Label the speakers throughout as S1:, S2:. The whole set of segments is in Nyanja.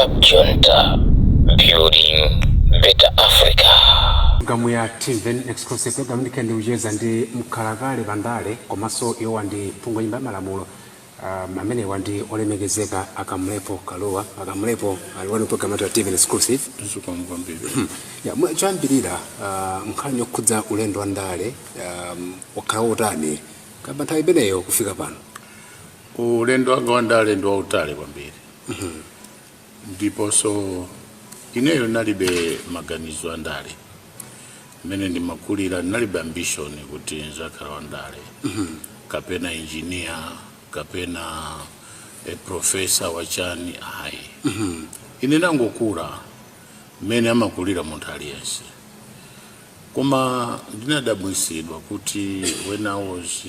S1: Stop Junta, building better Africa.
S2: Programu ya Timveni exclusive program ndikendi ujeza ndi mkalakale bandale komanso iwo wandi pungo nyimba malamulo amene wandi olemegezeka Kamlepo KALUWA Kamlepo aliwani program ya Timveni exclusive ya mwachambirira nkhani yokhudza ulendo wa ndale wakhala utani kabantha ibeneyo kufika pano.
S3: Ulendo wanga wa ndale ndi wautali kwambiri ndipo so ineyo nalibe maganizo a ndale mene ndi makulira nalibe ambition kuti nzakhala wa ndale kapena engineer kapena a professor wachani ayi ine nangokula mene amakulira munthu aliyense koma ndinadabwisidwa kuti when I was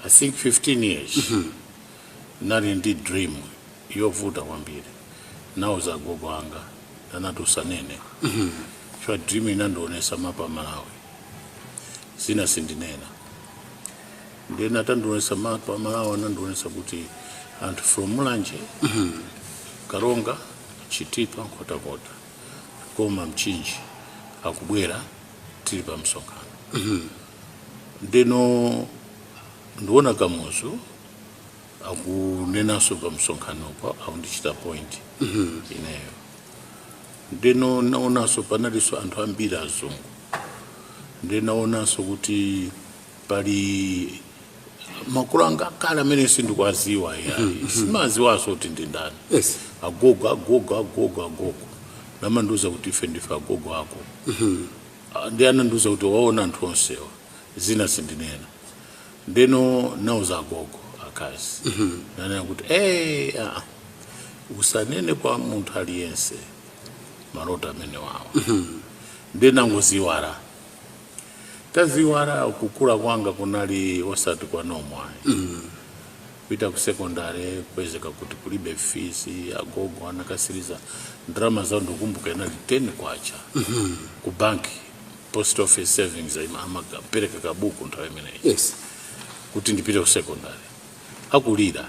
S3: I think 15 years nali ndi dream yovuta kwambiri nawo za gogo anga anatusanene chwa dream inandionesa mapa Malawi sina sindinena ndena tandionesa mapa Malawi anandionesa kuti anthu from Mulanje Karonga Chitipa Nkhotakota koma Mchinji akubwera tili pa msonkhano ndeno ndiona kamuzu akunenaso pa msonkhano pa aundichita point ineyo ndeno naonaso panaliso anthu ambiri azungu ndenaonaso kuti pali makulanga kala amene sindikwaziwa simaziwaso kuti ndi ndani agogo namanduza kuti ife ndife agogo ako ndi ananduza kuti waona anthu onsewa zina sindinena ndeno nauza agogo akazi nanena kuti usanene kwa munthu aliyense malota amene wawa ndenangoziwala taziwala kukula kwanga kunali osati kwa nomwayi pita ku secondary kwezeka kuti kulibe fees agogo anakasiriza drama za ndokumbuka inali 10 kwacha ku banki post office savings amapereka kabuku nthawi imeneyi kuti ndipite ku secondary akulira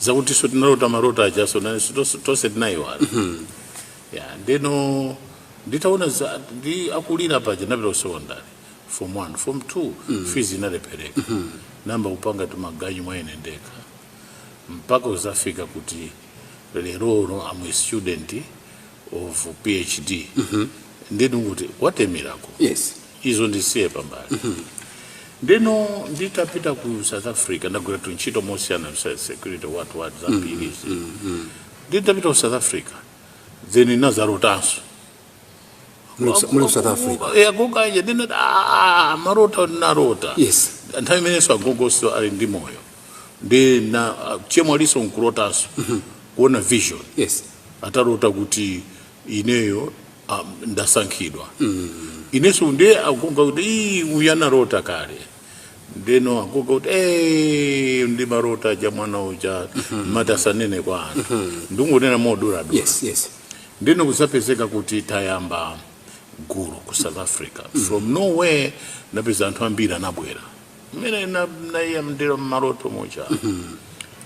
S3: zakuti so tinalota marota ajaso nani tose tinaiwala ndeno nditaona ndi akulira paja napita ku secondary form 1 form 2 fees inalepereka namba upanga tumaganyu mwayenendeka mpaka uzafika kuti lero I'm a student of PhD ndeno kuti what a miracle izo ndisiye pambali ndeno nditapita ku South Africa ndagwira ntchito mosiyana security what Zambili nditapita ku South Africa then nazarotanso
S2: Muli South Africa
S3: agogo aje ndina marota narota nthawi imeneso agogo so ali ndi moyo ndi na chemwe aliso nkurotanso kuona vision atarota kuti ineyo ndasankhidwa ineso ndi agogo kuti uyanarota kale ndeno agogo kuti ndi marota ja mwana uja matasanene kwa anthu ndingonena modura ndeno kusapezeka kuti tayamba guru ku South Africa from nowhere napeza anthu ambiri anabwera mene naiya ndero maroto moja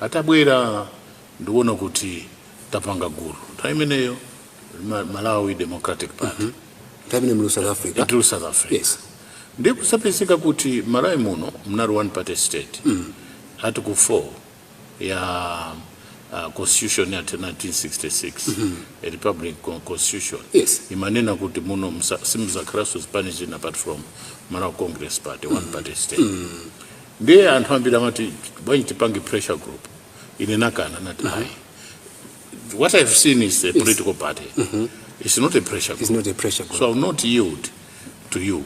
S3: atabwera ndiona kuti tapanga guru nthawi imeneyo Malawi Democratic Party
S2: tabine mu South Africa
S3: South Africa ndi kusapezeka kuti Malawi muno mnali one party state article 4 ya constitution ya 1966 a republic constitution imanena kuti muno simuzakhala Spanish apart from Malawi Congress Party one party state ndiye anthu ambiri amati bwanji tipange pressure group ine nakana nati what I've seen is a political party it's not a pressure group so I will not yield to you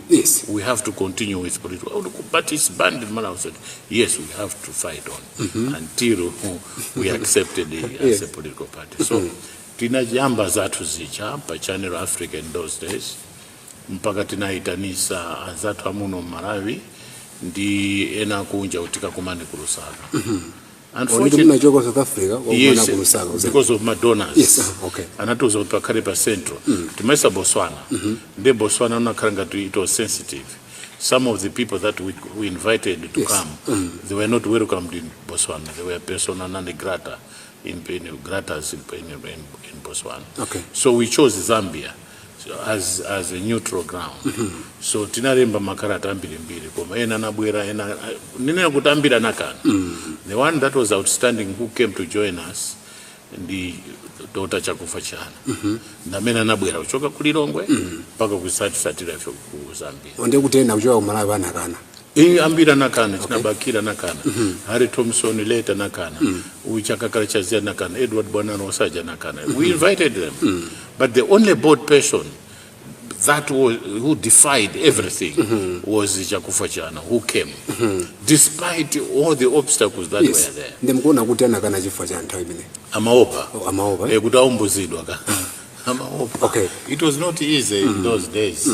S3: we have to continue with political but it's banned in Malawi said yes we have to fight on until we accepted it as a political party so tinajamba zathu zicha pa Channel Africa in those days mpaka tinaitanisa azathu amuno Malawi ndi ena kunja utika kumane kulusaka
S2: unfortunately South Africa
S3: because of my donors anatuza kuti pakhale pa central timaisa Botswana ndi Botswana unakhala ngati it was sensitive some of the people that we invited to come they were not welcomed in Botswana they were persona non grata in Gratas in Botswana.
S2: Okay.
S3: So we chose Zambia as a neutral ground. So tinaremba makarata mbili koma ena nabwera ena nina kutambira nakana. The one that was outstanding who came to join us Ndi Dr. Chakufa Chana. Ndamena nabwera uchoka kulilongwe paka kusatira ku Zambia.
S2: Onde kutena uchoka Malawi banakana.
S3: Ambira nakana, chinabakira nakana. Harry Thompson later nakana. Uchakakala chazia nakana. Edward Bwanano Osaja nakana. We invited them. But the only board person that who defied everything was Chakufa Chana, who came. Despite all the obstacles that were there.
S2: Ndemkona kutena kana chifa cha nthawi imene.
S3: Amaopa.
S2: Amaopa.
S3: Kutaumbuzidwa ka. Amaopa.
S2: Okay.
S3: It was not easy in those days.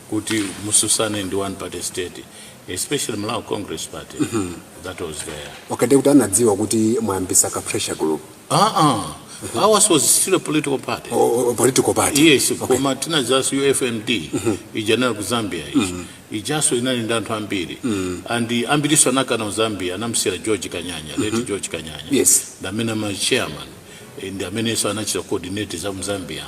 S3: Kuti mususane in the one party state. Especially Malawi Congress Party that was there.
S2: Wakati kutanadziwa kuti mwambisa ka pressure group.
S3: Ours was still a political party.
S2: Political party.
S3: Yes, koma tina just UFMD. Ijanera ku Zambia ichi. Ijaso inani ndantu ambiri. And the ambiliswa nakana Zambia namsira George Kanyanya, late George Kanyanya.
S2: Yes.
S3: Ndamena ma chairman. Ndi amene so anachita coordinate za Mzambia.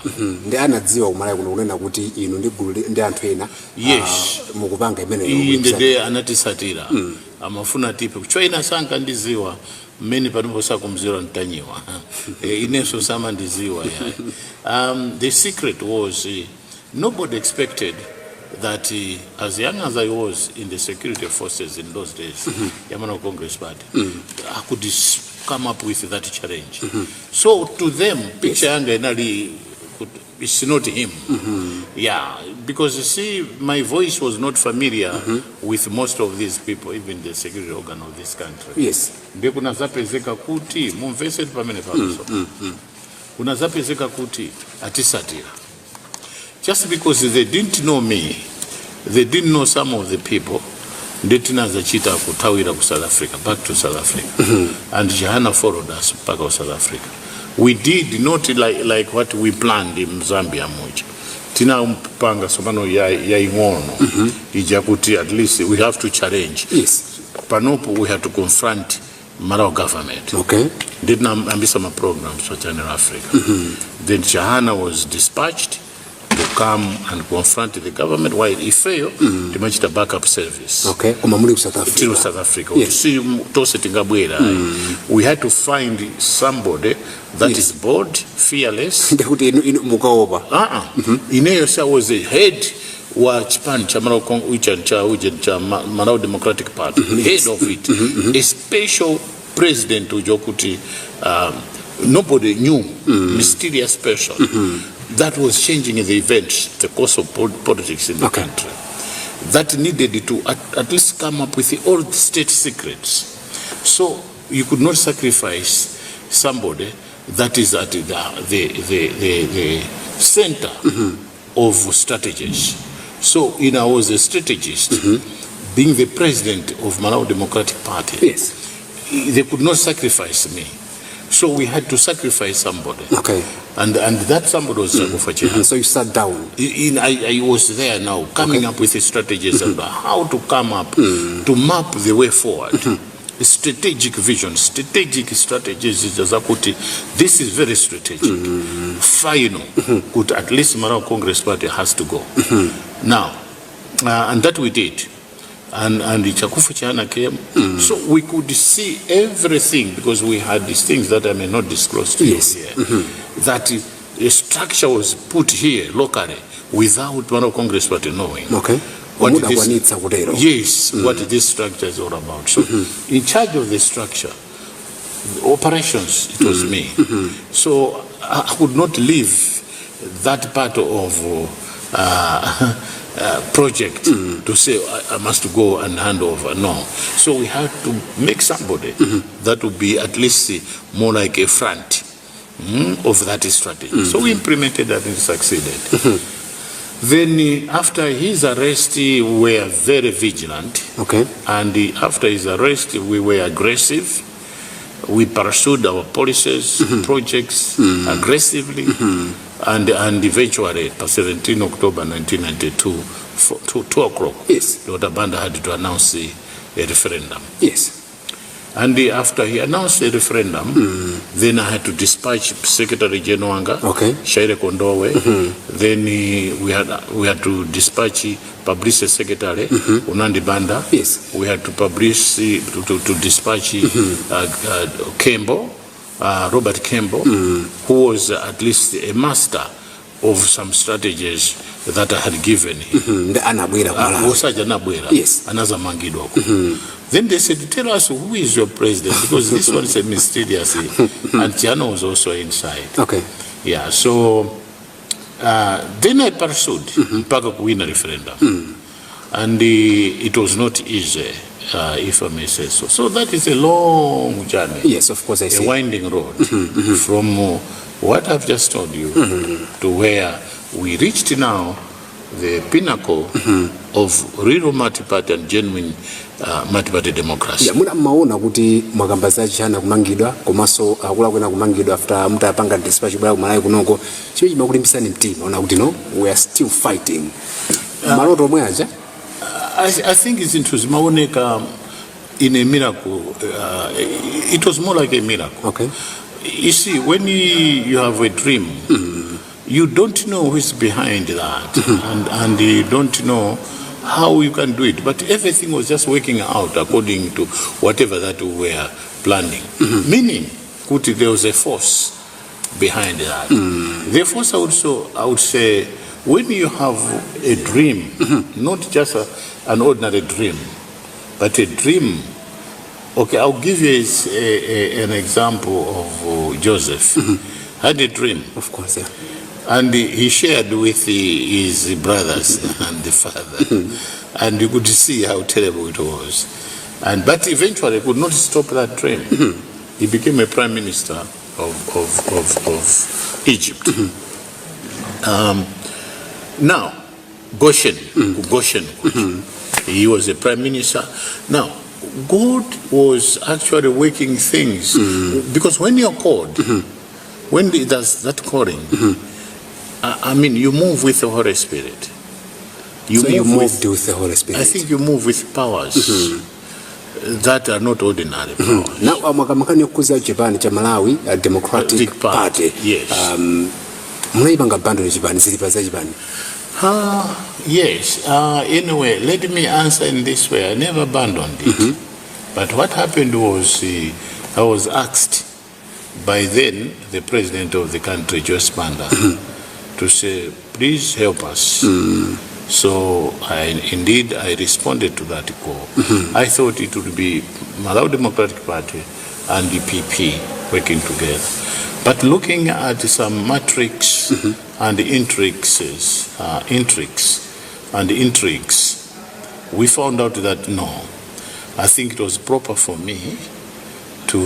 S2: Ndi anadziwa kumalawi kuno kunena kuti inu ndi gulu ndi anthu ena.
S3: Yes.
S2: Mukupanga imene
S3: inde anatisatira. Amafuna tipe kuchoina sanka ndiziwa many panoposa kumzira ntanyiwa. Ineso sama ndiziwa ya. The secret was nobody expected that as young as I was in the security forces in those days, Yamana Congress Party, I could come up with that challenge. So to them, picture it's not him. Yeah, because you see, my voice was not familiar with most of these people, even the security organ of this country.
S2: Yes.
S3: Ndio kuna zapezeka kuti, mumvese pamene paso. Kuna zapezeka kuti atisatira. Just because they didn't know me, they didn't know some of the people. Ndetina zachita kutawira ku South Africa, back to South Africa. And Jahana followed us back to South Africa. We did not like what we planned in Zambia much. Tina panga somano ya ingono. Ijakuti at least we have to challenge.
S2: Yes.
S3: Panopo we have to confront Malawi government. Okay. Didn't ambisa ma programs for Channel Africa. Then Jahana was dispatched to come and confront the government while he failed to match the backup service.
S2: Okay. Kumamuli South Africa.
S3: To South Africa.
S2: Yes.
S3: We had to find somebody that is bold, fearless. Ineyosa was the head wa Chipani cha Malawi Democratic Party, head of it, a special president ujokuti nobody knew, mysterious person. That was changing the events, the course of politics in the country. That needed to at least come up with all the state secrets. So you could not sacrifice somebody that is at the center of strategies. So I was a strategist, being the president of Malawi Democratic Party. Yes. They could not sacrifice me. So we had to sacrifice somebody. Okay. And that somebody was Chakufa.
S2: So you sat down.
S3: I was there now, coming up with the strategies and how to come up to map the way forward. Strategic vision, strategic strategies. This is very strategic. Final. Could at least Malawi Congress Party has to go. Now, and that we did. And the Chakufa Chana came, so we could see everything because we had these things that I may not disclose to you here. That a structure was put here locally without Malawi Congress Party knowing. Okay. What this structure is all about. So, in charge of the structure, the operations, it was me. So I could not leave that part of project to say I must go and hand over. No. So we had to make somebody that would be at least more like a front of that strategy. So we implemented that and it succeeded. Then after his arrest, we were very vigilant. Okay. And after his arrest, we were aggressive. We pursued our policies, projects aggressively. And eventually, 17 October 1992, 2 o'clock, Dr. Banda had to announce a referendum. Yes. And after he announced the referendum, then I had to dispatch Secretary General Shaire Kondowe. Then we had to dispatch Publicity Secretary Unandi Banda.
S2: Yes.
S3: We had to publish to dispatch Kembo, Robert Kembo, who was at least a master of some strategies that I had given him.
S2: Yes.
S3: Another Mangidoko. Then they said, tell us who is your president, because this one is a mysterious, and Tiano was also inside.
S2: Okay.
S3: Yeah, so then I pursued mpaka win a referendum. And it was not easy, if I may say so. So that is a long journey.
S2: Yes, of course I see.
S3: A winding road from what I've just told you to where we reached now, the pinnacle of real multi-party and genuine multi-party democracy.
S2: Muna maona kuti mwakambaza chana kumangidwa komaso akula kwena kumangidwa after mta apanga dispatch bwa kumalayi kunoko chiwe chimakulimbisani mtima ona kuti no, we are still fighting. Maloto mwaja?
S3: I think it's interesting. Maoneka in a miracle. It was more like a miracle.
S2: Okay.
S3: You see, when you have a dream, you don't know who's behind that, and you don't know how you can do it. But everything was just working out according to whatever that we were planning. Meaning, there was a force behind that. The force I would say, when you have a dream, not just an ordinary dream, but a dream. Okay, I'll give you an example of Joseph. Had a dream.
S2: Of course, yeah.
S3: And he shared with his brothers and the father. And you could see how terrible it was. But eventually could not stop that dream. He became a prime minister of Egypt. Now, Goshen, he was a prime minister. Now, God was actually working things because when you're called, when there's that calling, I mean, you move with the Holy Spirit.
S2: You moved with the Holy Spirit.
S3: I think you move with powers that are not ordinary powers.
S2: Now, mwakamaka nyokuza Japan cha Malawi, a Democratic Party.
S3: Yes.
S2: Mwaibanga bando ni Japan, zilipaza Japan.
S3: Yes. Anyway, let me answer in this way. I never abandoned it. But what happened was I was asked by then the president of the country, Joyce Banda, to say, please help us. So I responded to that call. I thought it would be Malawi Democratic Party and the PP working together. But looking at some matrix and intrigues, we found out that no, I think it was proper for me to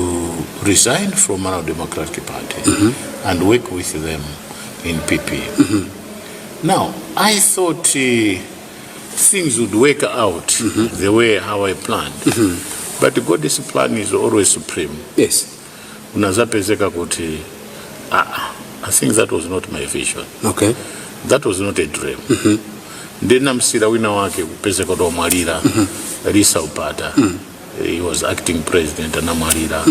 S3: resign from Malawi Democratic Party and work with them in PP. Now, I thought things would work out the way how I planned. But God's plan is always supreme.
S2: Yes.
S3: Unazapezeka kuti, I think that was not my vision.
S2: Okay.
S3: That was not a dream. Ndena msira wina wake kupezeka do Malira, Lisa Upata. He was acting president and Malira.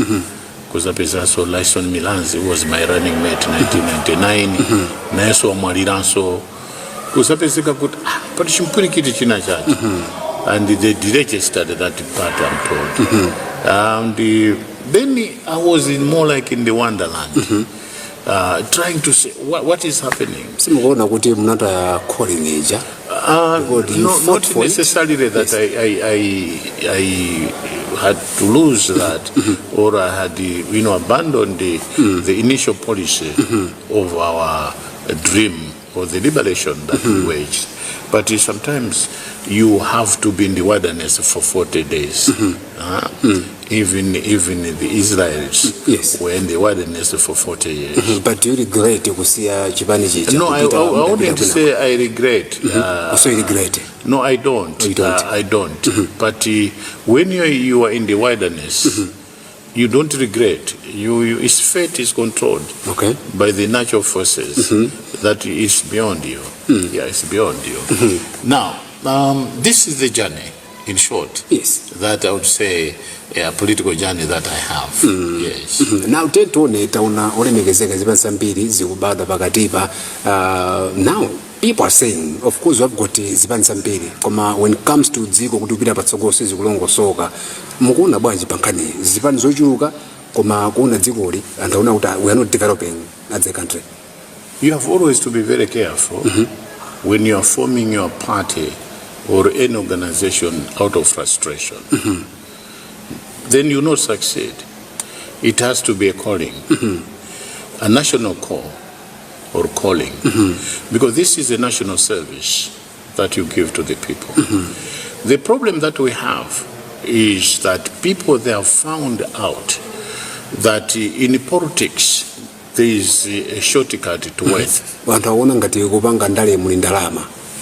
S3: Kuzapeza so Lyson Milanzi was my running mate 1999. Na yeso Malira so kuzapezeka kuti but chimpuri kiti china chacho. And they registered that part, I'm told. And then I was more like in the wonderland, trying to say what is happening. Not necessarily that I had to lose that, or I had abandoned the initial policy of our dream or the liberation that we waged. But sometimes you have to be in the wilderness for 40 days. Even the Israelis were in the wilderness for 40 years.
S2: But do you regret to see Japan?
S3: No, I wouldn't say I regret.
S2: So you regret?
S3: No, I don't. I don't. But when you are in the wilderness, you don't regret. His fate is controlled by the natural forces that is beyond you. Yeah, it's beyond you. Now, this is the journey in short,
S2: yes,
S3: that I would say a political journey that I have. Yes.
S2: Now tetone tauna olemekezeka zipansa mbiri zikubadwa pakatipa. Now people are saying, of course, we've got zipansa mbiri, koma when it comes to dziko kuti upita patsogolo sizikulongosoka, mukuona bwanji pankani zipani zochuluka koma kuona dzikoli antaona kuti we are not developing as a country.
S3: You have always to be very careful when you are forming your party or any organization out of frustration. Then you not succeed. It has to be a calling, a national call or calling, because this is a national service that you give to the people. The problem that we have is that people, they have found out that in politics there is a shortcut to wealth.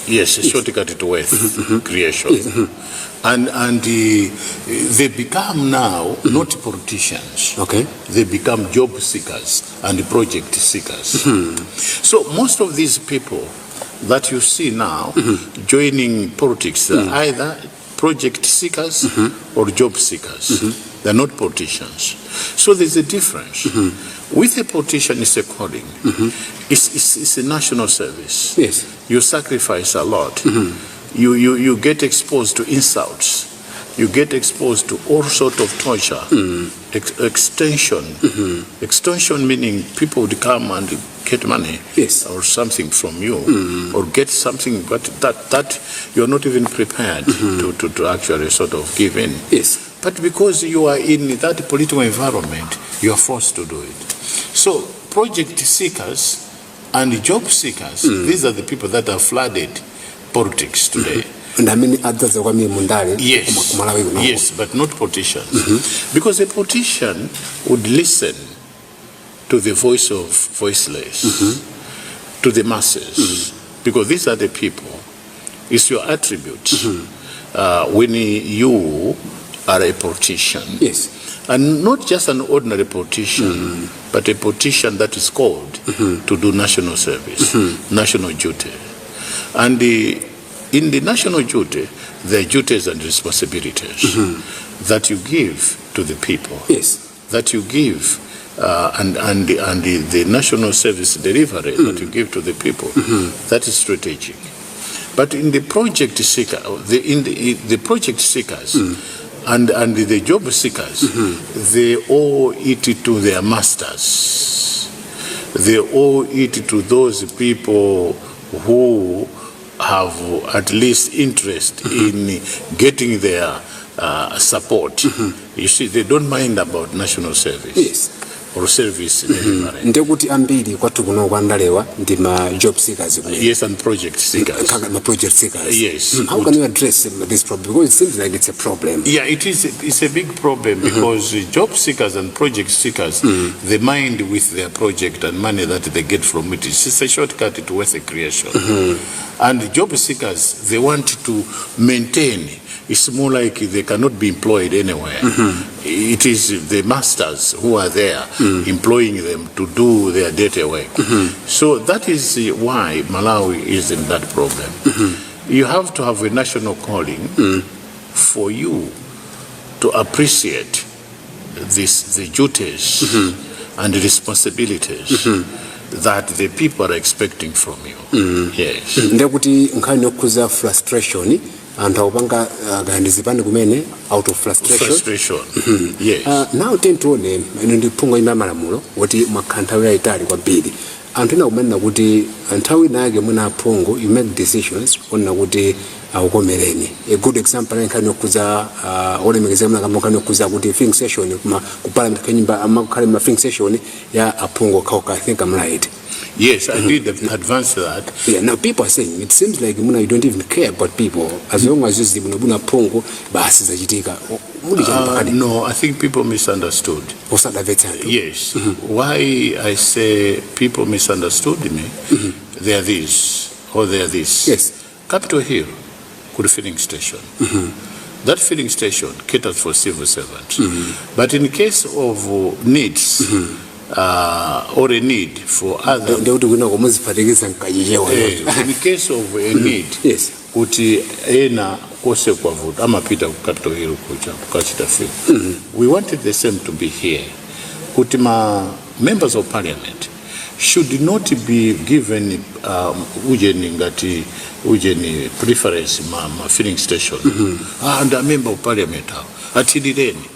S3: Yes, a shortcut to wealth creation. And they become now not politicians.
S2: Okay.
S3: They become job seekers and project seekers. So most of these people that you see now joining politics are either project seekers or job seekers. They're not politicians. So there's a difference. With a politician, it's a calling. It's a national service.
S2: Yes.
S3: You sacrifice a lot. You get exposed to insults. You get exposed to all sort of torture. Extension. Extension meaning people would come and get money or something from you, or get something, but that you're not even prepared to actually sort of give in.
S2: Yes.
S3: But because you are in that political environment, you are forced to do it. So project seekers and job seekers, these are the people that have flooded politics today.
S2: And how many others are mundari?
S3: Yes, but not politicians. Because a politician would listen to the voice of voiceless, to the masses, because these are the people. It's your attribute when you are a politician.
S2: Yes.
S3: And not just an ordinary politician, but a politician that is called to do national service, national duty. And in the national duty, there are duties and responsibilities that you give to the people.
S2: Yes.
S3: That you give, and the national service delivery that you give to the people, that is strategic. But in the project seeker, the project seekers and the job seekers, they owe it to their masters. They owe it to those people who have at least interest in getting their support. You see, they don't mind about national service.
S2: Yes.
S3: Or service delivery.
S2: Ndekuti ambiri kwatu kuno kwandalewa ndi ma job seekers.
S3: Yes, and project seekers.
S2: Project seekers.
S3: Yes.
S2: How can you address this problem? Because it seems like it's a problem.
S3: Yeah, it is. It's a big problem because job seekers and project seekers, they mind with their project and money that they get from it. It's a shortcut to wealth creation. And job seekers, they want to maintain. It's more like they cannot be employed anywhere. It is the masters who are there employing them to do their dirty work. So that is why Malawi is in that problem. You have to have a national calling for you to appreciate the duties and the responsibilities that the people are expecting from you. Yes.
S2: Ndekuti nkhani yokuza frustration and aupanga gandizipande kumene out of frustration.
S3: Yes.
S2: Now tentuone ndi phungo ina malamulo woti mwakanthawi yaitali kwambiri anthu ena kumanena kuti nthawi nake mwina phungo you make decisions onna kuti aukomereni. A good example nkhani yokuza olemekezeka mna kama nkhani yokuza kuti filling session kuma ku parliament kanyimba amakhale ma filling session ya aphungo kauka. I think I'm right.
S3: Yes, I did advance that.
S2: Yeah, now people are saying it seems like you don't even care about people as long as you buna pongo basi zachitika.
S3: No, I think people misunderstood. Yes. Why I say people misunderstood me, they are this or they are this.
S2: Yes.
S3: Capitol Hill, good filling station. That filling station caters for civil servants. But in case of needs, or a need for other. In
S2: case
S3: of a need,
S2: yes.
S3: kuti ena kose kwa vote amapita kukato hilo kucha kukachita field. We wanted the same to be here. Kutima members of parliament should not be given ujeni preference ma filling station. And a member of parliament atilireni.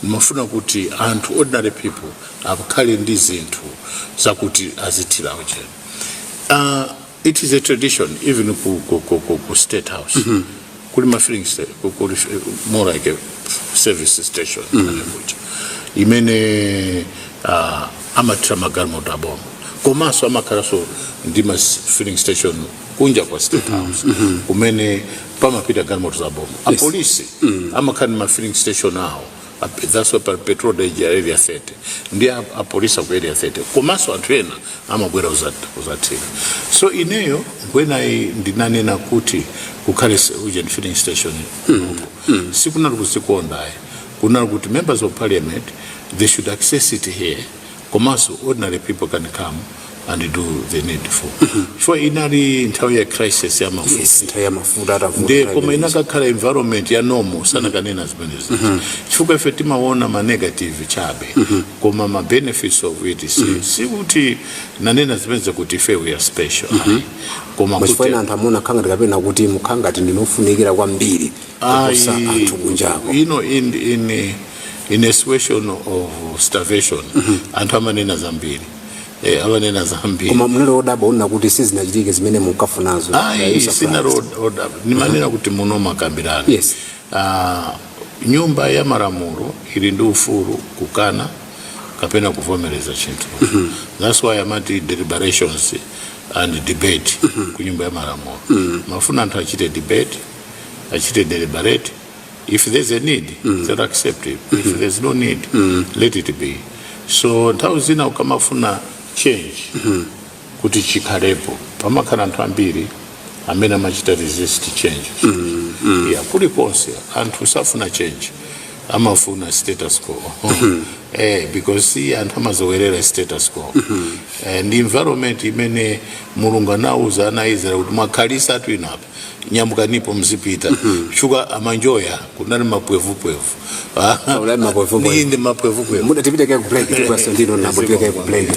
S3: Mafuna kuti and ordinary people have carried this into zakuti azitila ujeni. It is a tradition, even ku State House. Kulima filling station, more like a service station. Imene amatra magarmo tabom. Komaso amakaraso ndima filling station kunja kwa State House. Umene pama pita garmo tabom. A police amakani ma filling station now. That's why petrol area 30. Ndia a police of area 30. Komaso antwena ama gwera uzatila. So ineyo gwena ndinane na kuti kukale ujeni filling station. Sikuna kusikonda. Kuna kuti members of parliament, they should access it here. Komaso ordinary people can come and do the needful. For inari entire crisis ya mafuta.
S2: Yes, entire mafuta.
S3: De koma inaka kala environment ya normal sana kanena zibendezi. Chifuka efetima wona ma negative chabe. Koma ma benefits of it si kuti nanena zibendezi kuti fe we are special. Koma kuti
S2: mfana ntamona kanga ndikapena kuti mukanga ati ndinofunikira kwambiri kusa anthu kunjako.
S3: You know, in a situation of starvation, anthu amanena zambiri. Amanena Zambili.
S2: Kuma munelo odaba una kuti sizinachitike zimene munkafunazo.
S3: Sina odaba. Ni manena kuti muno makambirana.
S2: Yes.
S3: Nyumba ya Maramuro ili ndi ufuru kukana kapena kuvomereza chintu. That's why amati deliberations and debate ku nyumba ya Maramuro. Mafuna anthu achite debate, achite deliberate. If there's a need, they'll accept it. If there's no need, let it be. So nthawi zina ukamafuna change kuti chikalepo pamakhala anthu ambiri amene amachita resist change. Yeah, kuli konse anthu safuna change amafuna status quo. Because anthu amazowerera status quo. And the environment imene Mulungu anauza ana Israel kuti makhalisa atu inapa nyamukanipo mzipita shuka amanjoya kunali mapwevu ni mapwevu
S2: muda tipite kwa break kwa sandino na tipite kwa break.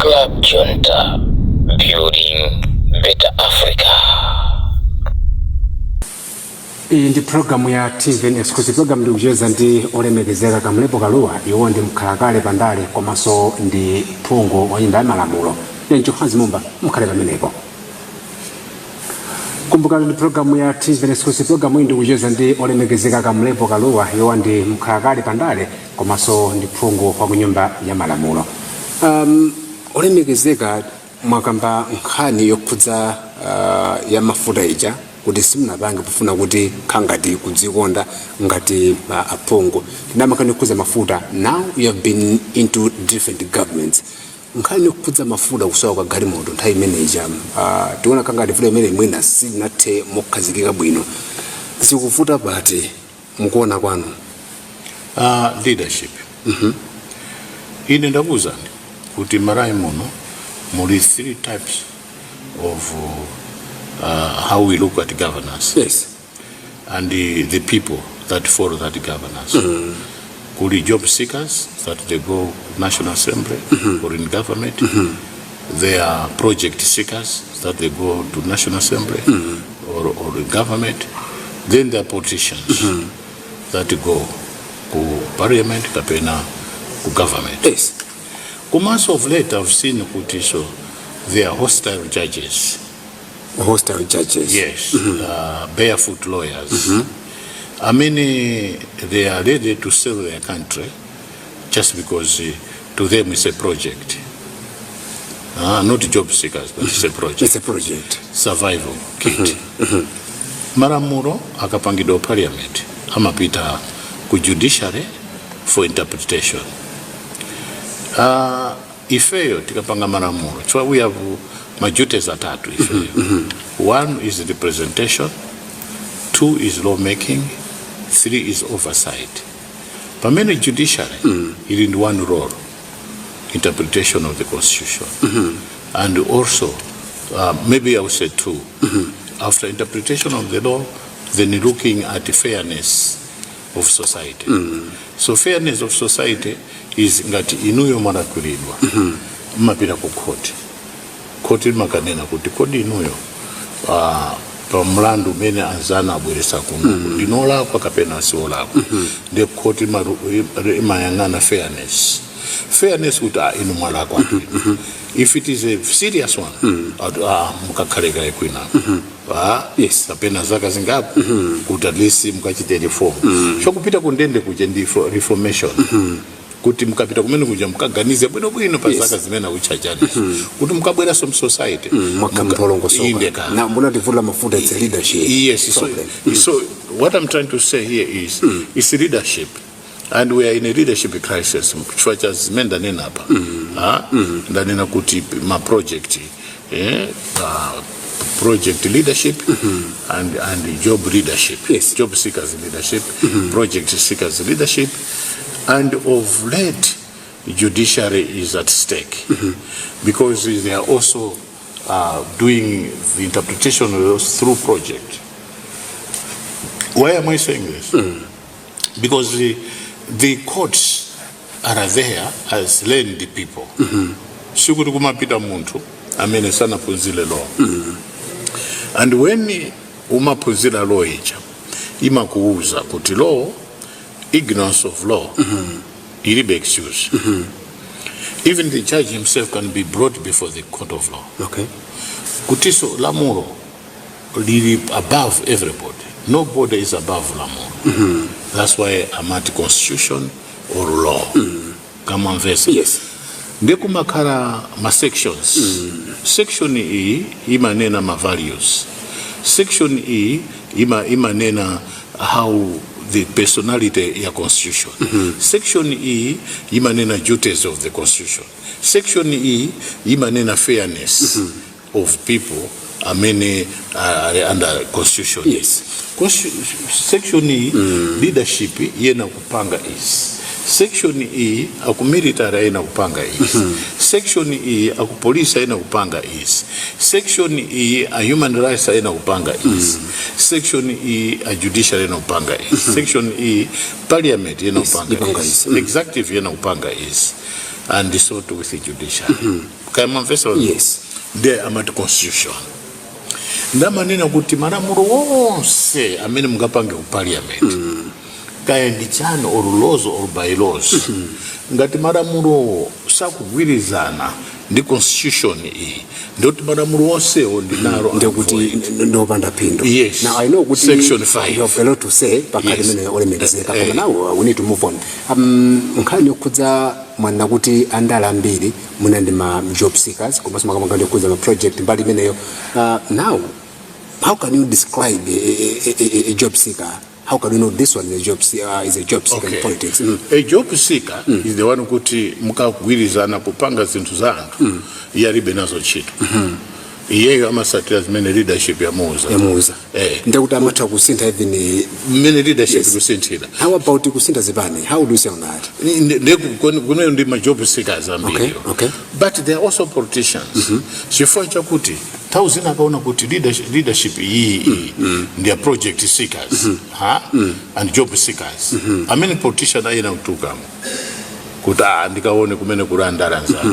S1: Club Junta, building better Africa.
S2: Ndi programu ya Timveni exclusive program ndi ujeza ndi olemekezeka Kamlepo KALUWA iwo ndi mkhalakale pandale komanso ndi phungu wa nyumba ya malamulo. Nencho Hanzi Mumba mkhale pamenepo. Kumbuka ndi programu ya Timveni exclusive program ndi ujeza ndi olemekezeka Kamlepo KALUWA iwo ndi mkhalakale pandale komanso ndi phungu wa nyumba ya malamulo. Olemekezeka mwakamba nkhani yokhudza ya mafuta ija kuti simunapange kufuna kuti khangati kudzikonda ngati aphungu ndinamakani kuza mafuta. Now you have been into different governments. Nkhani yokhudza mafuta kusowa kwa galimoto nthawi imeneja tiona khangati vile imene mwina sinathe mokhazikika bwino zikuvuta bati mukuona kwanu.
S3: Leadership. Ine ndakuza kuti marayi muno muli 3 types of how we look at governance.
S2: Yes.
S3: And the people that follow that governance. Kuli job seekers that they go National Assembly or in government. They are project seekers that they go to National Assembly or in government. Then there are politicians that go to parliament kapena to government.
S2: Yes.
S3: Commerce of late I've seen Kutiso, they are hostile judges.
S2: Hostile judges.
S3: Yes. Barefoot lawyers. I mean, they are ready to sell their country just because to them it's a project. Not job seekers, but it's a project.
S2: It's a project.
S3: Survival kit. Maramuro akapangidwa parliament amapita ku judiciary for interpretation. Ifeyo tikapanga Maramuro. So we have majutes atatu ifeyo. One is representation, 2 is lawmaking, 3 is oversight. Pamene judiciary is in one role, interpretation of the constitution. And also, maybe I would say 2, after interpretation of the law, then looking at the fairness of society. So fairness of society is ngati inuyo marakulidwa. Mapira ku court. Court makanena kuti kodi inuyo pa mlandu mene anzana abweresa kuno. Linola kwa kapena siola. The court mayangana fairness. Fairness uta inu mwala kwa. If it is a serious one, mukakareka ekwina. Yes, kapena zaka zingapo kutalisi mukachite reform. Shokupita kundende kuje ndi reformation. Kuti mukapita kumene kuja mukaganize bwino pa zaka zimene uchajani. Kuti mukabwera some society.
S2: Mwakamtolongo soka. Na mbona tivula mafuta it's leadership.
S3: Yes, so what I'm trying to say here is it's leadership. And we are in a leadership crisis. Chwacha zimenda nena hapa. Ndanena kuti ma project. Project leadership and job leadership.
S2: Yes.
S3: Job seekers leadership, project seekers leadership, and of late, judiciary is at stake because they are also doing the interpretation of those through project. Why am I saying this? Because the courts are there as lend people. Shukuru kumapita muntu amene sana punzile law. And when umapunzila law ija, ima kuuza kuti law, ignorance of law, ilibe excuse. Even the judge himself can be brought before the court of law.
S2: Okay.
S3: Kutiso lamuro live above everybody. Nobody is above lamuro. That's why I'm at constitution or law. Kama mvesa.
S2: Yes.
S3: Ndekumakara ma sections. Section E imanena ma values. Section E imanena how the personality ya constitution. Section E imanena duties of the constitution. Section E imanena fairness of people under constitution.
S2: Yes.
S3: Section E leadership yena kupanga is. Section E aku military yena kupanga is. Section E aku police yena kupanga is. Section E a human rights yena kupanga is. Section E a judiciary yena kupanga is. Section E parliament yena kupanga is. Executive yena kupanga is. And so to with the judiciary. Kama mfesa
S2: yes.
S3: There am at the constitution. Ndamanena kuti maramulo wonse amene mungapange ku parliament. Kaya ndichano or laws or bylaws. Ngati maramulo sakugwirizana ndi constitution iyi. Ndoti maramulo wonse ondinaro
S2: ndikuti ndopanda pindo.
S3: Yes.
S2: Now I know kuti
S3: section 5.
S2: You have a lot to say pakati mene olemekezeka koma now we need to move on. Nkhani yokudza mwana kuti andala mbiri muna ndi ma job seekers koma sima kama kudza ma project mbali meneyo. Now how can you describe a job seeker? How can you know this one is a job seeker in politics?
S3: A job seeker is the one kuti mukagwirizana kupanga zinthu za anthu yalibe nazo ntchito. Iyeyo amasatira zimene leadership yamuuza.
S2: Ndikuti amatha kusintha even
S3: mene leadership kusinthira.
S2: How about kusintha zipani? How do you say on that?
S3: Kuno ndi ma job seekers ambiri.
S2: Okay.
S3: But there are also politicians. Chifukwa chakuti tauzina kaona kuti leadership iyi ndi project seekers and job seekers. Amene politician ayina kutukamo. Kuti ndikaone kumene kurandara nzaka.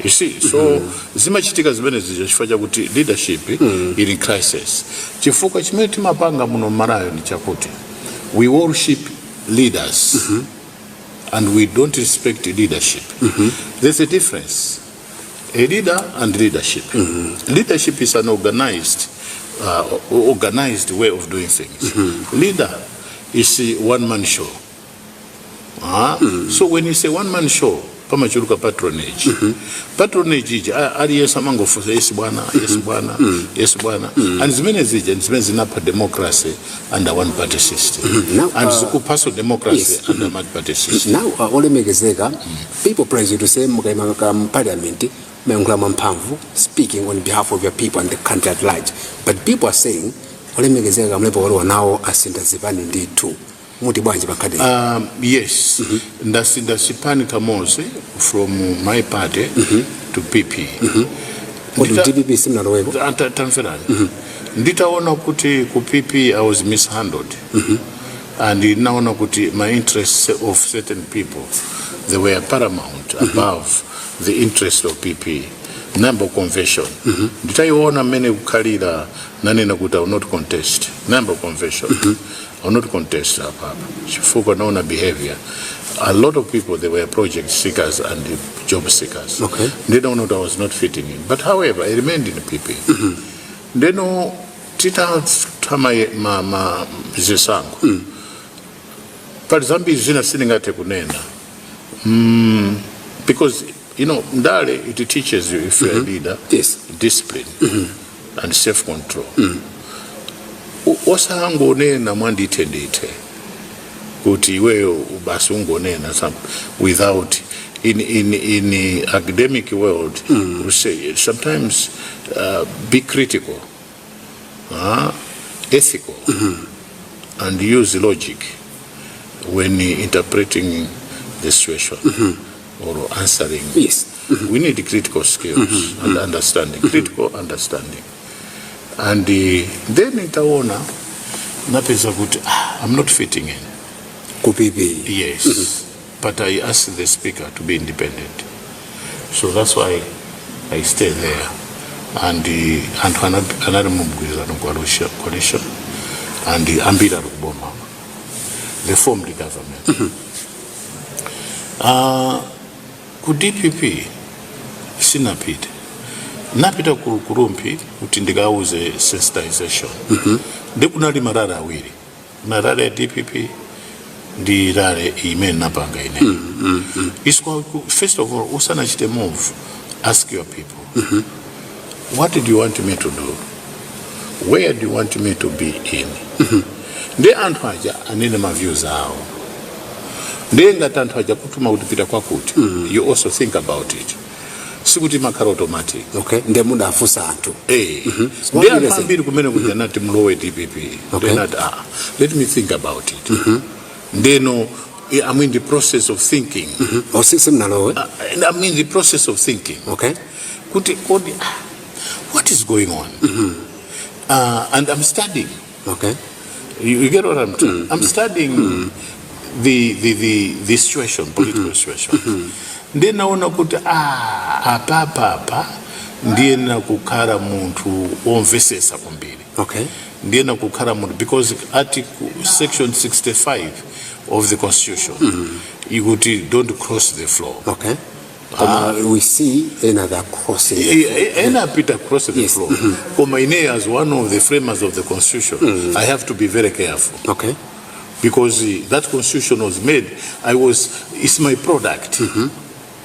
S3: You see, so zimachitika zimene zifukwa chakuti leadership ili in crisis. Chifukwa chimene timapanga muno marayo ni chakuti we worship leaders and we don't respect leadership. There's a difference. A leader and leadership. Leadership is an organized way of doing things. Leader is a one-man show. So when you say one-man show, pamachuruka patronage. Patronage ali yesamango for yes bwana. And zimene zinapa democracy under one party system. And ziku personal democracy under one party system.
S2: Now olemekezeka people praise you to say mukaima parliament speaking on behalf of your people and the country at large. But people are saying olemekezeka Kamlepo waliwo nawo asinda zipani ndi two.
S3: Yes, ndasipani kamoze from my party to PP.
S2: What do DPP similar way?
S3: Tamferani. nditaona kuti ku PP I was mishandled. And naona kuti my interests of certain people, they were paramount above the interest of PP. Number conversion. Nditaiona mene kukalira nanena kuti I will not contest. Number conversion. I will not contest hapa. Chifukwa naona behavior. A lot of people, they were project seekers and job seekers.
S2: Okay.
S3: They don't know that I was not fitting in. But however, I remained in the PP. They know tita tama ma zisangu. But Zambia is in a sitting at kunena. Because you know, Ndale, it teaches you if you're a leader, discipline and self-control. Osa ngonena mwanditendite kuti wewe basi ungonena without in academic world we say sometimes be critical, ethical, and use logic when interpreting the situation or answering. We need critical skills and understanding, critical understanding. And then itaona napeza kuti I'm not fitting in.
S2: Kupipi.
S3: Yes. But I asked the speaker to be independent. So that's why I stay there. And another mugwiza no coalition and ambira kuboma. They formed the government. Ku DPP sinapita. Napita ku kurumpi kuti ndikauze sensitization. Ndikunali marara awiri. Marara ya DPP ndi rare imene napanga ine. First of all, usana chite move. Ask your people. What do you want me to do? Where do you want me to be in? Ndi anthu aja anene ma views awo. Ndi ngati anthu aja kutuma kutipita kwakuti. You also think about it. Sikuti makhala automatic.
S2: Okay. Ndi muda afusa anthu.
S3: Ndi anthu ambiri kumene kuti anati mlowe DPP.
S2: Okay.
S3: Let me think about it. Ndeno I'm in the process of thinking. I'm in the process of thinking.
S2: Okay.
S3: What is going on? And I'm studying.
S2: Okay.
S3: You get what I'm saying? I'm studying the situation, political situation. Then naona kuti apa ndiye na kukhala munthu omvesesa kwambiri.
S2: Okay.
S3: Ndiye na kukhala munthu because article section 65 of the constitution you don't cross the floor.
S2: Okay. We see another crossing.
S3: Peter crossing the floor. Komaine as one of the framers of the constitution, I have to be very careful.
S2: Okay.
S3: Because that constitution was made, it's my product.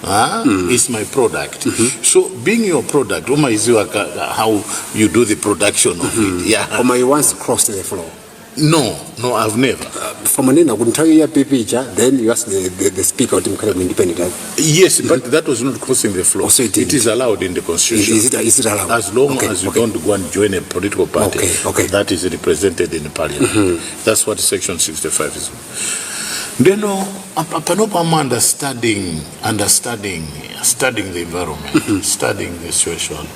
S3: It's my product. So being your product, how you do the production of it. Yeah.
S2: You once crossed the floor?
S3: No, I've never.
S2: From Manina, wouldn't tell you then you ask the speaker to become independent.
S3: Yes, but that was not crossing the floor.
S2: So
S3: it is allowed in the constitution.
S2: Is it allowed?
S3: As long as you don't go and join a political party that is represented in the parliament. That's what section 65 is. Then I'm understanding the environment, studying the situation.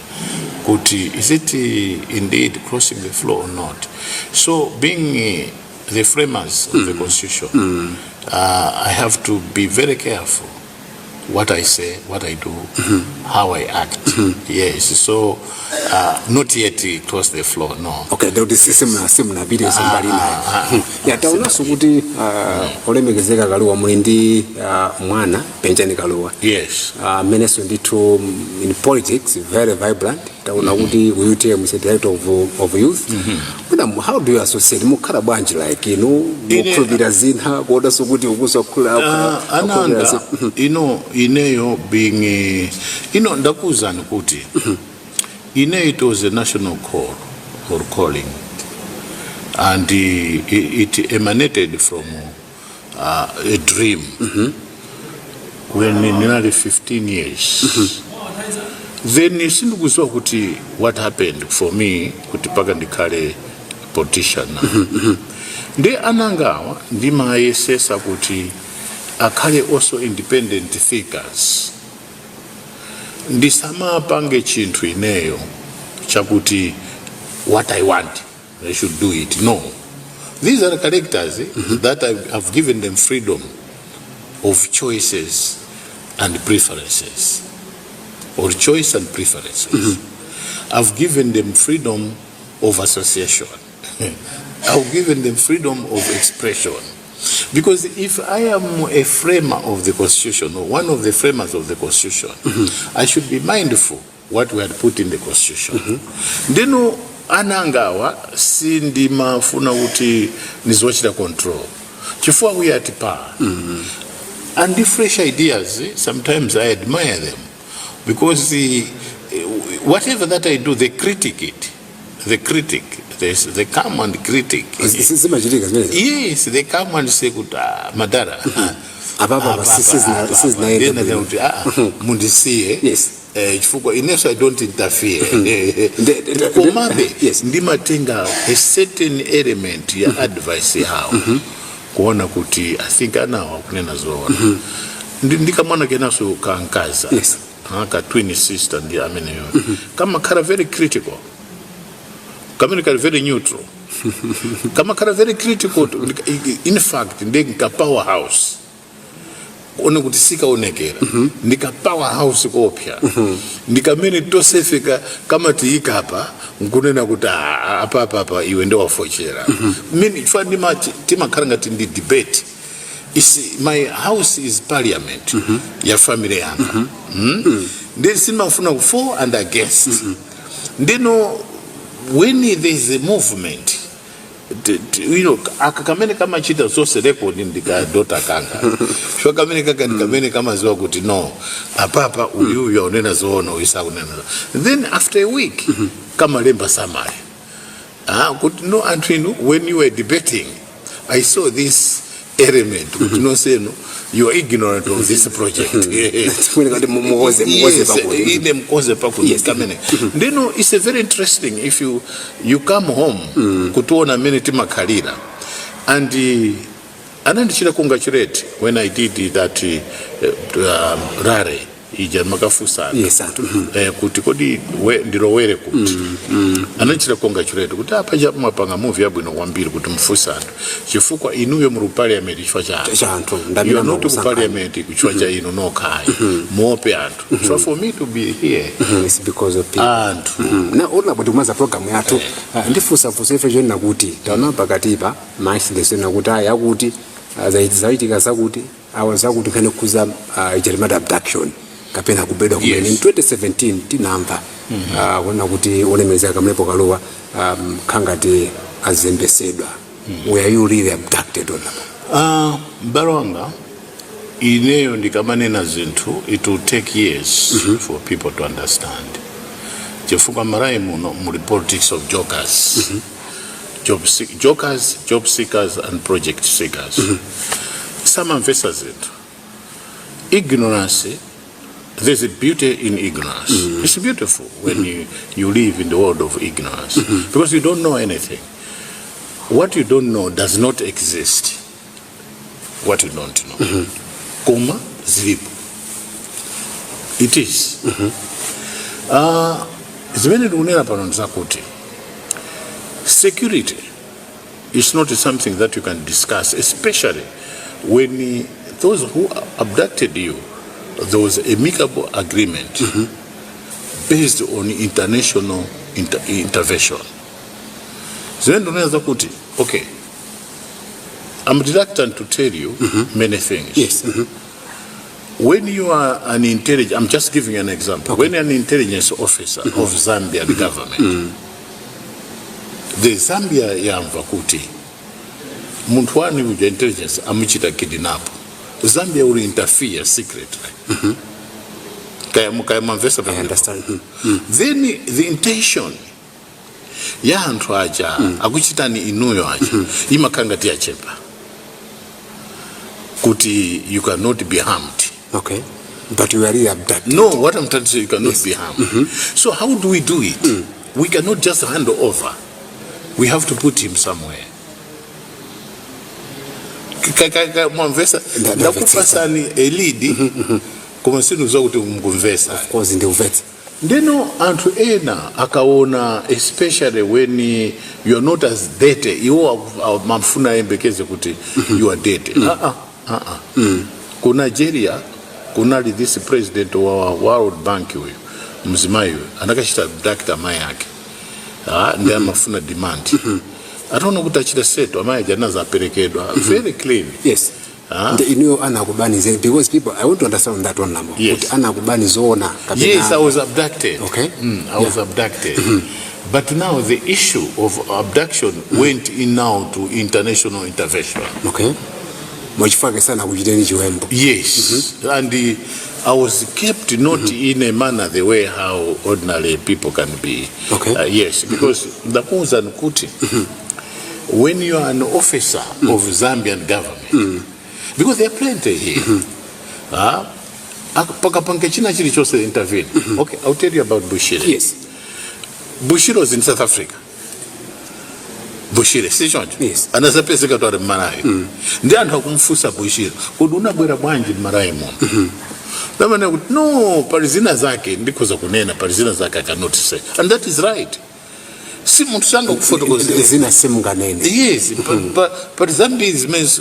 S3: Is it indeed crossing the floor or not? So being the framers of the constitution, I have to be very careful what I say, what I do, how I act. Yes, so not yet cross the floor, no.
S2: Okay, there is similar videos somebody na. Ya taona sukuti olemegezeka Kaluwa mulindi mwana penjani Kaluwa.
S3: Yes.
S2: Meneso nditu in politics very vibrant. Taona kuti uyute director of youth. How do you associate mukhala bwanji like mukhulupira zina kuoda sukuti ukusa kula
S3: ananda ineyo being ndakuza kuti it was a national call or calling, and it emanated from a dream when nearly 15 years. Then sindikuzwa kuti what happened for me kuti paka ndikale politician. Ndi anangawa ndima yesesa kuti akhale also independent thinkers. Ndisama pange chinthu ineyo chakuti what I want, I should do it. No. These are characters that I've given them freedom of choices and preferences. Or choice and preferences. I've given them freedom of association. I've given them freedom of expression. Because if I am a framer of the Constitution, or one of the framers of the Constitution, I should be mindful what we had put in the Constitution. Ndino anangawa sindi mafuna uti nizwachita control. Chifua we at power. And the fresh ideas, sometimes I admire them. Because whatever that I do, they critique it. They critique. They come and critique. Yes, they come and say, Madara.
S2: Yes.
S3: I don't interfere. Yes. Ndimatenga a certain element ya advice how. Kuona kuti I think anawa kunena zoona. Ndikamana kenaso kankaza.
S2: Yes.
S3: Ka twin sister ndi amene yo. Kama kara very critical. Kama kara very neutral. Kama kara very critical, in fact ndika powerhouse. One kuti sika onekera. Ndika powerhouse kopya. Ndika mene tosefika kama tiika hapa nkunena kuti apa iwe ndo wafochera. Mimi fandima tima karanga tindi debate. My house is parliament. Ya family yanga. Then sima funa for and against. Then when there is a movement, akakamene kama chita zose record ndika dota kanga. Shwa kamene kaka nikamene kama ziwa kuti no. Apapa uyu ya unena zoona uisa unena. Then after a week, kama lemba samari. Kuti no Antwinu, when you were debating, I saw this element. Kuti no say no. You are ignorant of this project. Then it's a very interesting if you come home kutuona minute makalira and anandishira congratulate when I did that rare ija makafusa kuti kodi ndiro were kuti anandishira congratulate kuti apa ja mapanga movie yabwino kwambiri kuti mfusano chifukwa inuyo mu parliament chifukwa cha anthu you are not ku parliament kuchwa cha ino no kai mope anthu. So for me to be here
S2: it's because of people. Na ona kuti kumaza program yathu ndifusa ife jona kuti taona pakatipa maisi lesona kuti ayakuti zaitika sakuti awanza kuti kana kuza child abduction kapena kubedwa kumene in 2017 tinamva wona kuti olemeza Kamlepo Kaluwa khangati azembesedwa. Were you really abducted or not?
S3: Baronga ineyo ndikamanena zinthu it will take years for people to understand. Chifukwa marai muno mu politics of jokers. Job seekers and project seekers. Some investors it. Ignorance, there's a beauty in ignorance. It's beautiful when you live in the world of ignorance. Because you don't know anything. What you don't know does not exist. What you don't know. Koma zilipo. It is. Zimene dunera panonza kuti. Security is not something that you can discuss, especially when those who abducted you, there was an amicable agreement based on international intervention. Okay, I'm reluctant to tell you many things.
S2: Yes.
S3: When you are an intelligence, I'm just giving an example. Okay. When you're an intelligence officer of Zambia, the government, the Zambia yamva kuti muntu wani uja intelligence amuchita kidnap. Zambia will interfere secretly. I
S2: understand.
S3: Then the intention ya hantu aja akuchita ni inuyo aja imakangati ya chepa kuti you cannot be harmed.
S2: Okay, but you are really abducted.
S3: No, what I'm trying to say, you cannot be harmed. So how do we do it? We cannot just hand over. We have to put him somewhere. Mwamvesa ndakupasa ni elidi kuma sinu zokuti mkumvesa.
S2: Of course in the vet.
S3: Ndeno antu ena akaona, especially when you are not as dirty, you mafuna embekeze kuti you are dirty. Ku Nigeria kuna this president wa World Bank huyo mzimayo anakashita abduct amai yake. Ndiye mafuna demand. Ataona kuti achita seto amai jana za perekedwa very clean.
S2: Yes. Anakubani because people, I want to understand that one number.
S3: Yes.
S2: Anakubani zona.
S3: Yes, I was abducted.
S2: Okay.
S3: I was abducted. But now the issue of abduction went in now to international intervention.
S2: Okay.
S3: Yes. And I was kept not in a manner the way how ordinary people can be.
S2: Okay.
S3: Yes, because the Kuti, when you are an officer of Zambian government, because there are plenty here. Intervene. Okay, I'll tell you about Bushire.
S2: Yes.
S3: Bushire was in South Africa. Bushire, si chonjo?
S2: Yes.
S3: Anasapesa katware marayo. Ndi anthu akumfusa Bushire. Kuti unabwera bwanji marayo mo. Namana kuti no, parizina zake ndikoza kunena, parizina zake I cannot say. And that is right. Si muntu sanga kufotokoza.
S2: Zina simunganene.
S3: Yes, but Zambia means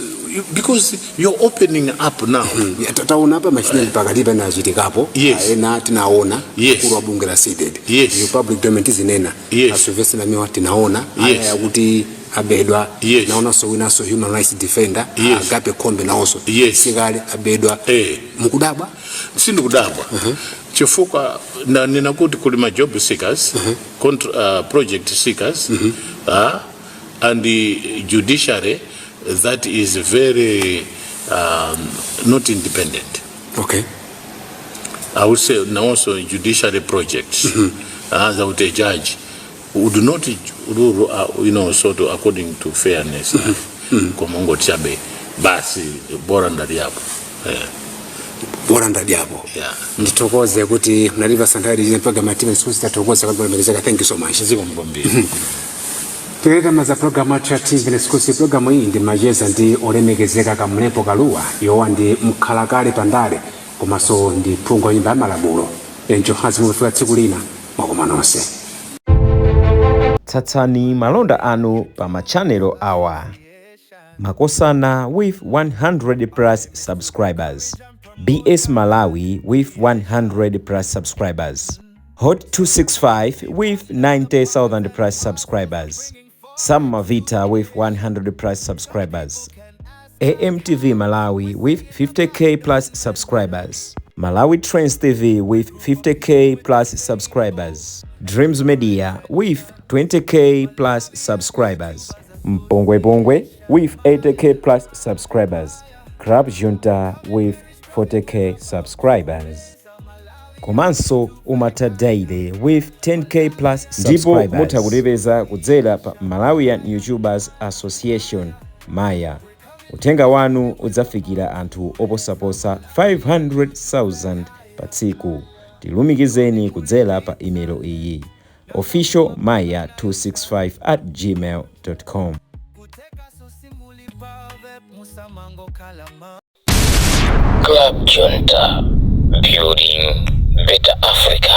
S3: because you're opening up now.
S2: Tataona hapa mashine pakalipa na jitikapo.
S3: Yes.
S2: Na tinaona.
S3: Yes.
S2: Kuru bunge la seated.
S3: Yes.
S2: Your public document zinena.
S3: Yes.
S2: Asuvesi na miwa tinaona.
S3: Yes.
S2: Kuti abedwa.
S3: Yes.
S2: Naona so wina so human rights defender.
S3: Yes.
S2: Agape kombe na oso.
S3: Yes.
S2: Sigali abedwa. Mukudaba.
S3: Sindu kudaba. Chifuka na ninakuti kulima job seekers, project seekers, and the judiciary that is very not independent.
S2: Okay.
S3: I would say now also judiciary projects, as I would a judge who do not rule, sort of according to fairness. Komongo chabe basi bora ndani hapo.
S2: Bora ndani hapo. Nitokoze kuti mnaliva santari jine program team school tatokoza kwa mbelezeka. Thank you so much.
S3: Ziko mbombi.
S2: Programa za programu cha Timveni programu hii ndi majeza ndi olemegezeka Kamlepo KALUWA yowa ndi mkhalakale pandale komanso ndi phungu nyumba ya malamulo enjo hazi mufika tsiku lina mwakoma nonse.
S4: Tsatsani malonda anu pa machanelo awa. Makosana with 100 plus subscribers. BS Malawi with 100 plus subscribers. Hot 265 with 90,000 plus subscribers. Sam Mavita with 100 plus subscribers. AMTV Malawi with 50k plus subscribers. Malawi Trends TV with 50k plus subscribers. Dreams Media with 20k plus subscribers. Mpongwe Pongwe with 80k plus subscribers. Crab Junta with 40k subscribers. Komanso Umata Daily with 10k plus subscribers. Ndipo mutakulipeza kudzera pa Malawian YouTubers Association Maya. Utenga wanu udzafikira anthu oposaposa 500,000 pa tsiku. Tilumikizeni kudzera pa email iyi officialmaya265@gmail.com.
S1: Club Junta, building better Africa.